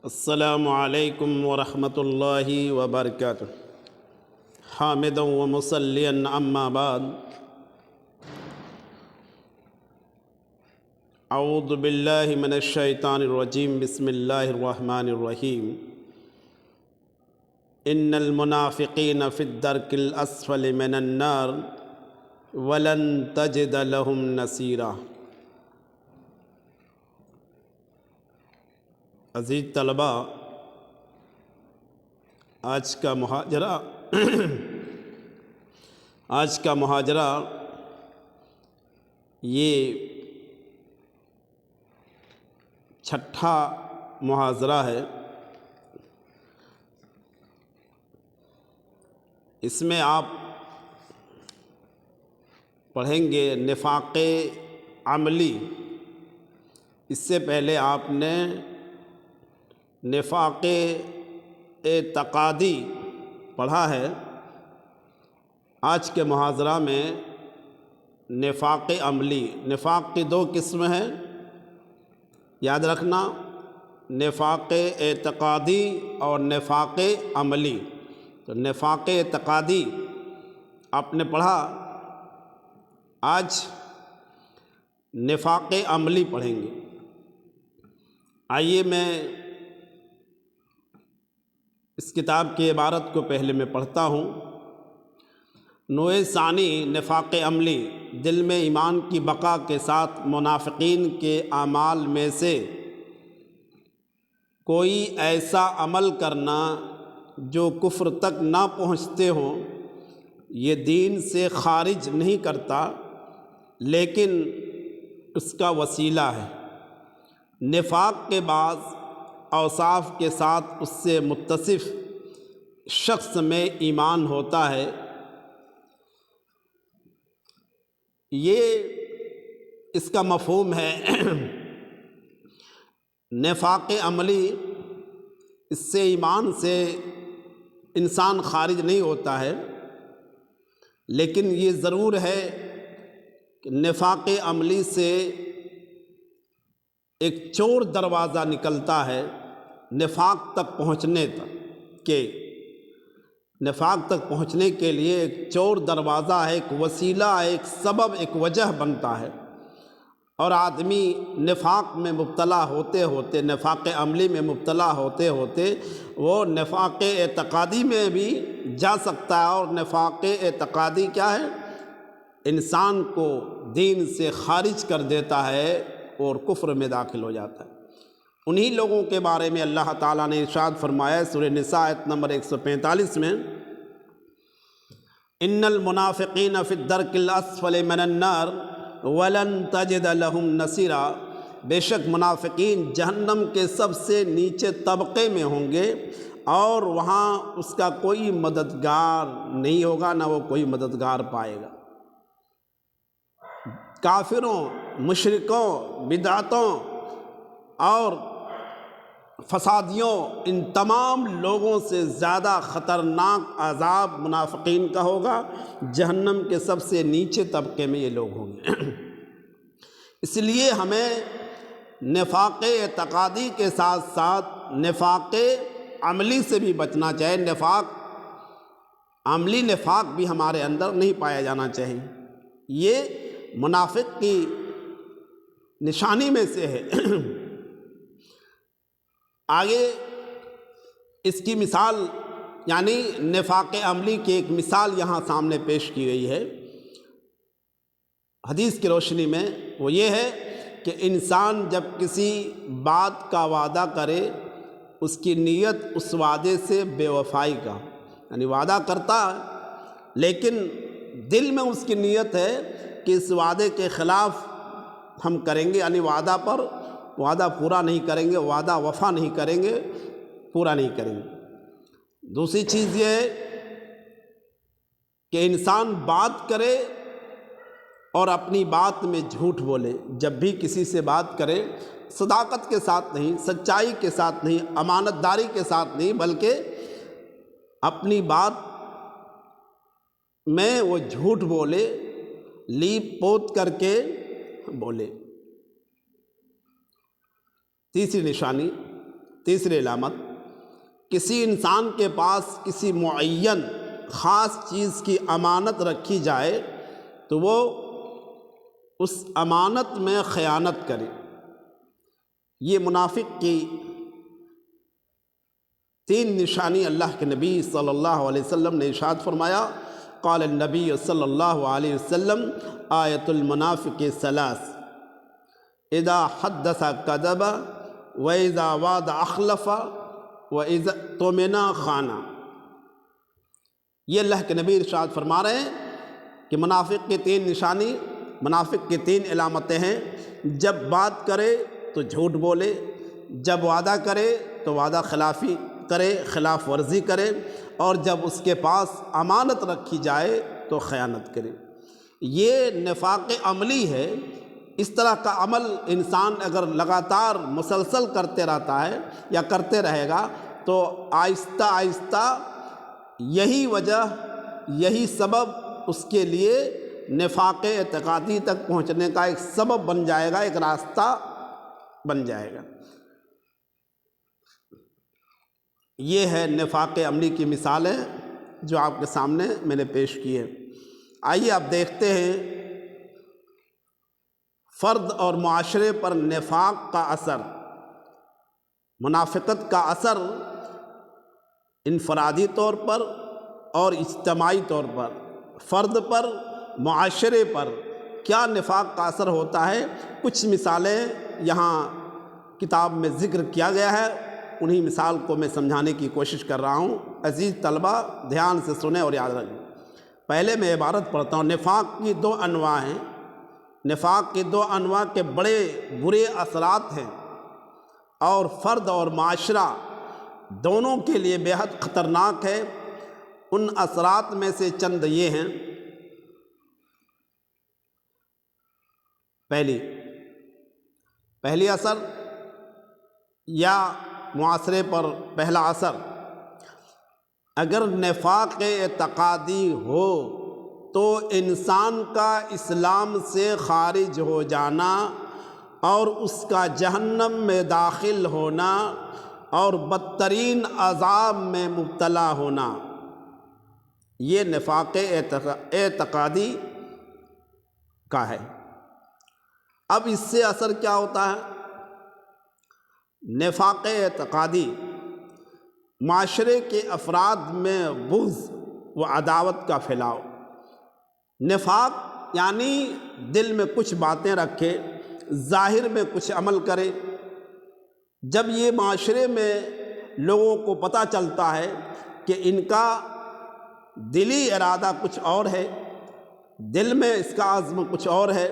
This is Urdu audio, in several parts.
السلام علیکم ورحمۃ اللہ وبرکاتہ۔ حامدا و مصلیا اما بعد، اعوذ باللہ من الشیطان الرجیم، بسم اللہ الرحمن الرحیم۔ ان المنافقین فی الدرک الاسفل من النار ولن تجد لهم نصیرا۔ عزیز طلبہ، آج کا محاضرہ یہ چھٹا محاضرہ ہے۔ اس میں آپ پڑھیں گے نفاق عملی۔ اس سے پہلے آپ نے نفاق اعتقادی پڑھا ہے۔ آج کے محاضرہ میں نفاق عملی۔ نفاق کی دو قسم ہیں، یاد رکھنا، نفاق اعتقادی اور نفاق عملی۔ تو نفاق اعتقادی آپ نے پڑھا، آج نفاق عملی پڑھیں گے۔ آئیے میں اس کتاب کی عبارت کو پہلے میں پڑھتا ہوں۔ نوع ثانی نفاق عملی، دل میں ایمان کی بقا کے ساتھ منافقین کے اعمال میں سے کوئی ایسا عمل کرنا جو کفر تک نہ پہنچتے ہوں۔ یہ دین سے خارج نہیں کرتا، لیکن اس کا وسیلہ ہے۔ نفاق کے بعض اوصاف کے ساتھ اس سے متصف شخص میں ایمان ہوتا ہے۔ یہ اس کا مفہوم ہے۔ نفاق عملی، اس سے ایمان سے انسان خارج نہیں ہوتا ہے، لیکن یہ ضرور ہے کہ نفاق عملی سے ایک چور دروازہ نکلتا ہے نفاق تک پہنچنے تک کے۔ نفاق تک پہنچنے کے لیے ایک چور دروازہ ہے، ایک وسیلہ، ایک سبب، ایک وجہ بنتا ہے، اور آدمی نفاق میں مبتلا ہوتے ہوتے، نفاق عملی میں مبتلا ہوتے ہوتے وہ نفاق اعتقادی میں بھی جا سکتا ہے۔ اور نفاق اعتقادی کیا ہے؟ انسان کو دین سے خارج کر دیتا ہے اور کفر میں داخل ہو جاتا ہے۔ انہی لوگوں کے بارے میں اللہ تعالیٰ نے ارشاد فرمایا سورہ نساء آیت نمبر 145 میں، ان المنافقین فی الدرک الاسفل من النار ولن تجد لهم نصیرا۔ بے شک منافقین جہنم کے سب سے نیچے طبقے میں ہوں گے، اور وہاں اس کا کوئی مددگار نہیں ہوگا، نہ وہ کوئی مددگار پائے گا۔ کافروں، مشرکوں، بدعتوں اور فسادیوں، ان تمام لوگوں سے زیادہ خطرناک عذاب منافقین کا ہوگا۔ جہنم کے سب سے نیچے طبقے میں یہ لوگ ہوں گے۔ اس لیے ہمیں نفاق اعتقادی کے ساتھ ساتھ نفاق عملی سے بھی بچنا چاہیے۔ نفاق عملی، نفاق بھی ہمارے اندر نہیں پایا جانا چاہیے۔ یہ منافق کی نشانی میں سے ہے۔ آگے اس کی مثال، یعنی نفاق عملی کی ایک مثال یہاں سامنے پیش کی گئی ہے حدیث کی روشنی میں۔ وہ یہ ہے کہ انسان جب کسی بات کا وعدہ کرے، اس کی نیت اس وعدے سے بے وفائی کا، یعنی وعدہ کرتا ہے لیکن دل میں اس کی نیت ہے کہ اس وعدے کے خلاف ہم کریں گے، یعنی وعدہ پورا نہیں کریں گے، وعدہ وفا نہیں کریں گے، پورا نہیں کریں گے۔ دوسری چیز یہ ہے کہ انسان بات کرے اور اپنی بات میں جھوٹ بولے۔ جب بھی کسی سے بات کرے، صداقت کے ساتھ نہیں، سچائی کے ساتھ نہیں، امانت داری کے ساتھ نہیں، بلکہ اپنی بات میں وہ جھوٹ بولے، لیپ پوت کر کے بولے۔ تیسری نشانی تیسری علامت، کسی انسان کے پاس کسی معین خاص چیز کی امانت رکھی جائے تو وہ اس امانت میں خیانت کرے۔ یہ منافق کی تین نشانی اللہ کے نبی صلی اللہ علیہ وسلم نے ارشاد فرمایا، قال النبی صلی اللہ علیہ وسلم آیت المنافق ثلاث، اذا حدث کذب واذا وعد اخلف واذا اؤتمن خان۔ یہ اللہ کے نبی ارشاد فرما رہے ہیں کہ منافق کی تین نشانی، منافق کی تین علامتیں ہیں، جب بات کرے تو جھوٹ بولے، جب وعدہ کرے تو وعدہ خلافی کرے، خلاف ورزی کرے، اور جب اس کے پاس امانت رکھی جائے تو خیانت کرے۔ یہ نفاق عملی ہے۔ اس طرح کا عمل انسان اگر لگاتار مسلسل کرتے رہتا ہے یا کرتے رہے گا تو آہستہ آہستہ یہی وجہ، یہی سبب اس کے لیے نفاق اعتقادی تک پہنچنے کا ایک سبب بن جائے گا، ایک راستہ بن جائے گا۔ یہ ہے نفاق عملی کی مثالیں جو آپ کے سامنے میں نے پیش کی ہے۔ آئیے آپ دیکھتے ہیں فرد اور معاشرے پر نفاق کا اثر، منافقت کا اثر انفرادی طور پر اور اجتماعی طور پر، فرد پر، معاشرے پر کیا نفاق کا اثر ہوتا ہے۔ کچھ مثالیں یہاں کتاب میں ذکر کیا گیا ہے، انہی مثال کو میں سمجھانے کی کوشش کر رہا ہوں۔ عزیز طلبہ دھیان سے سنیں اور یاد رکھیں۔ پہلے میں عبارت پڑھتا ہوں۔ نفاق کی دو انواع ہیں، نفاق کی دو انواع کے بڑے برے اثرات ہیں، اور فرد اور معاشرہ دونوں کے لیے بے حد خطرناک ہے۔ ان اثرات میں سے چند یہ ہیں۔ پہلی اثر یا معاشرے پر پہلا اثر، اگر نفاق اعتقادی ہو تو انسان کا اسلام سے خارج ہو جانا اور اس کا جہنم میں داخل ہونا اور بدترین عذاب میں مبتلا ہونا، یہ نفاق اعتقادی کا ہے۔ اب اس سے اثر کیا ہوتا ہے؟ نفاق اعتقادی معاشرے کے افراد میں بغض و عداوت کا پھیلاؤ۔ نفاق یعنی دل میں کچھ باتیں رکھے، ظاہر میں کچھ عمل کرے۔ جب یہ معاشرے میں لوگوں کو پتہ چلتا ہے کہ ان کا دلی ارادہ کچھ اور ہے، دل میں اس کا عزم کچھ اور ہے،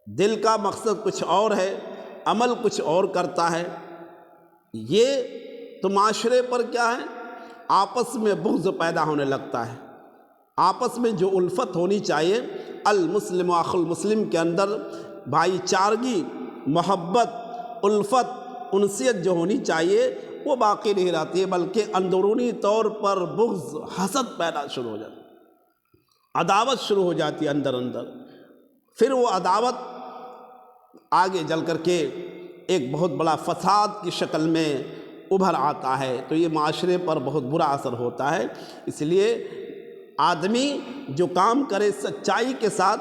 دل کا مقصد کچھ اور ہے، عمل کچھ اور کرتا ہے، یہ تو معاشرے پر کیا ہے؟ آپس میں بغض پیدا ہونے لگتا ہے۔ آپس میں جو الفت ہونی چاہیے، المسلم اخو المسلم کے اندر بھائی چارگی، محبت، الفت، انسیت جو ہونی چاہیے وہ باقی نہیں رہتی ہے، بلکہ اندرونی طور پر بغض، حسد پیدا شروع ہو جاتی، عداوت شروع ہو جاتی ہے اندر اندر۔ پھر وہ عداوت آگے چل کر کے ایک بہت بڑا فساد کی شکل میں ابھر آتا ہے، تو یہ معاشرے پر بہت برا اثر ہوتا ہے۔ اس لیے آدمی جو کام کرے سچائی کے ساتھ،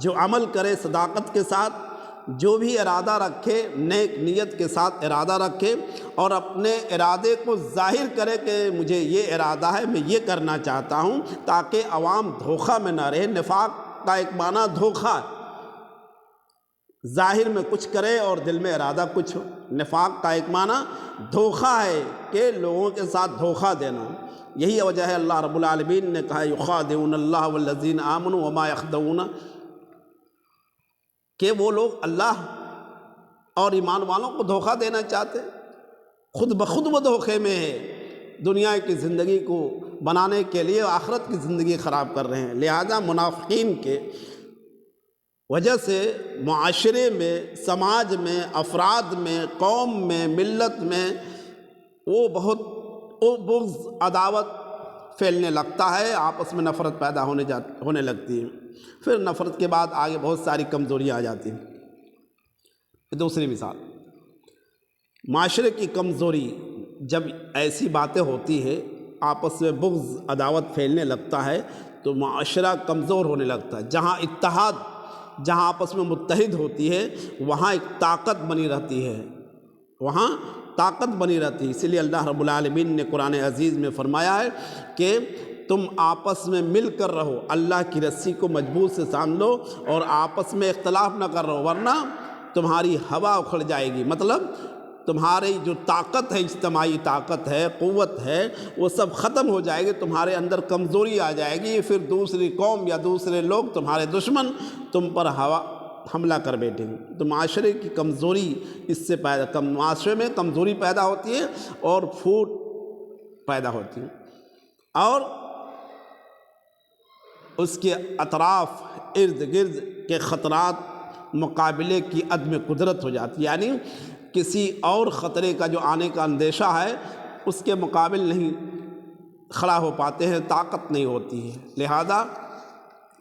جو عمل کرے صداقت کے ساتھ، جو بھی ارادہ رکھے نیک نیت کے ساتھ ارادہ رکھے اور اپنے ارادے کو ظاہر کرے کہ مجھے یہ ارادہ ہے، میں یہ کرنا چاہتا ہوں، تاکہ عوام دھوکہ میں نہ رہے۔ نفاق کا ایک معنی دھوکہ ہے، ظاہر میں کچھ کرے اور دل میں ارادہ کچھ ہو۔ نفاق کا ایک معنی دھوکہ ہے کہ لوگوں کے ساتھ دھوکہ دینا۔ یہی وجہ ہے اللہ رب العالمین نے کہا یخادعون اللہ والذین آمنوا وما یخدعون، کہ وہ لوگ اللہ اور ایمان والوں کو دھوکہ دینا چاہتے، خود بخود وہ دھوکے میں ہے، دنیا کی زندگی کو بنانے کے لیے آخرت کی زندگی خراب کر رہے ہیں۔ لہذا منافقین کے وجہ سے معاشرے میں، سماج میں، افراد میں، قوم میں، ملت میں وہ بہت بغض، عداوت پھیلنے لگتا ہے، آپس میں نفرت پیدا ہونے لگتی ہے۔ پھر نفرت کے بعد آگے بہت ساری کمزوریاں آ جاتی ہیں۔ دوسری مثال، معاشرے کی کمزوری، جب ایسی باتیں ہوتی ہے آپس میں بغض عداوت پھیلنے لگتا ہے تو معاشرہ کمزور ہونے لگتا ہے۔ جہاں اتحاد، جہاں آپس میں متحد ہوتی ہے وہاں ایک طاقت بنی رہتی ہے، وہاں طاقت بنی رہتی ہے۔ اسی لیے اللہ رب العالمین نے قرآن عزیز میں فرمایا ہے کہ تم آپس میں مل کر رہو، اللہ کی رسی کو مضبوط سے تھام لو اور آپس میں اختلاف نہ کر رہو، ورنہ تمہاری ہوا اکھڑ جائے گی۔ مطلب تمہاری جو طاقت ہے، اجتماعی طاقت ہے، قوت ہے، وہ سب ختم ہو جائے گی، تمہارے اندر کمزوری آ جائے گی، پھر دوسری قوم یا دوسرے لوگ تمہارے دشمن تم پر حملہ کر بیٹھیں گے۔ تو معاشرے کی کمزوری اس سے معاشرے میں کمزوری پیدا ہوتی ہے اور پھوٹ پیدا ہوتی ہے، اور اس کے اطراف ارد گرد کے خطرات مقابلے کی عدم قدرت ہو جاتی ہے، یعنی کسی اور خطرے کا جو آنے کا اندیشہ ہے اس کے مقابل نہیں کھڑا ہو پاتے ہیں، طاقت نہیں ہوتی ہے۔ لہذا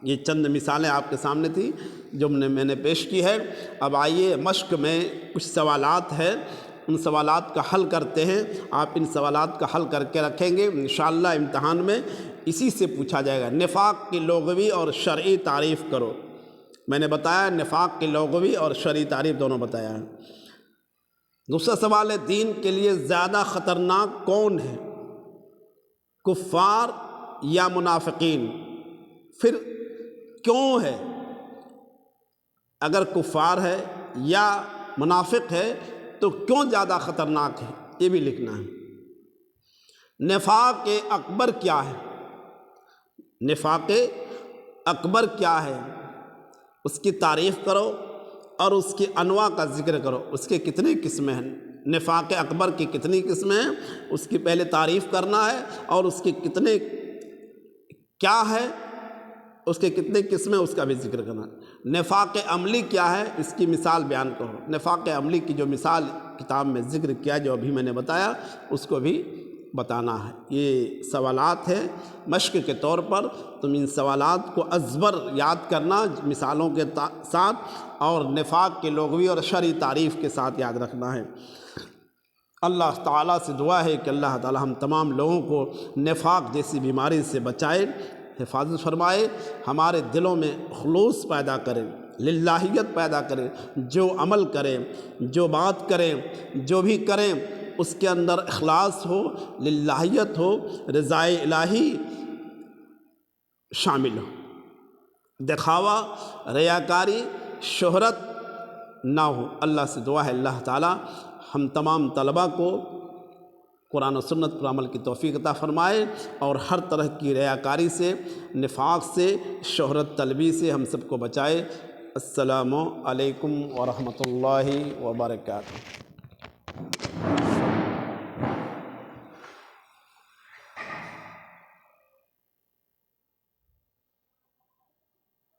یہ چند مثالیں آپ کے سامنے تھیں جو میں نے پیش کی ہے۔ اب آئیے مشق میں کچھ سوالات ہیں، ان سوالات کا حل کرتے ہیں۔ آپ ان سوالات کا حل کر کے رکھیں گے، انشاءاللہ امتحان میں اسی سے پوچھا جائے گا۔ نفاق کی لغوی اور شرعی تعریف کرو۔ میں نے بتایا نفاق کی لغوی اور شرعی تعریف دونوں بتایا ہے۔ دوسرا سوال ہے دین کے لیے زیادہ خطرناک کون ہے، کفار یا منافقین؟ پھر کیوں ہے؟ اگر کفار ہے یا منافق ہے تو کیوں زیادہ خطرناک ہے، یہ بھی لکھنا ہے۔ نفاق اکبر کیا ہے؟ نفاق اکبر کیا ہے، اس کی تعریف کرو اور اس کی انواع کا ذکر کرو۔ اس کے کتنی قسمیں ہیں، نفاق اکبر کی کتنی قسمیں ہیں، اس کی پہلے تعریف کرنا ہے، اور اس کے کتنے کیا ہے، اس کے کتنے قسمیں اس کا بھی ذکر کرنا ہے۔ نفاق عملی کیا ہے، اس کی مثال بیان کرو۔ نفاق عملی کی جو مثال کتاب میں ذکر کیا جو ابھی میں نے بتایا اس کو بھی بتانا ہے۔ یہ سوالات ہیں مشق کے طور پر، تم ان سوالات کو ازبر یاد کرنا مثالوں کے ساتھ، اور نفاق کے لغوی اور شرعی تعریف کے ساتھ یاد رکھنا ہے۔ اللہ تعالیٰ سے دعا ہے کہ اللہ تعالیٰ ہم تمام لوگوں کو نفاق جیسی بیماری سے بچائے، حفاظت فرمائے، ہمارے دلوں میں خلوص پیدا کرے، للہیت پیدا کرے، جو عمل کریں، جو بات کریں، جو بھی کریں اس کے اندر اخلاص ہو، للہیت ہو، رضائے الہی شامل ہو، دکھاوا، ریاکاری، شہرت نہ ہو۔ اللہ سے دعا ہے اللہ تعالیٰ ہم تمام طلباء کو قرآن و سنت پر عمل کی توفیق عطا فرمائے، اور ہر طرح کی ریاکاری سے، نفاق سے، شہرت طلبی سے ہم سب کو بچائے۔ السلام علیکم ورحمۃ اللہ وبرکاتہ۔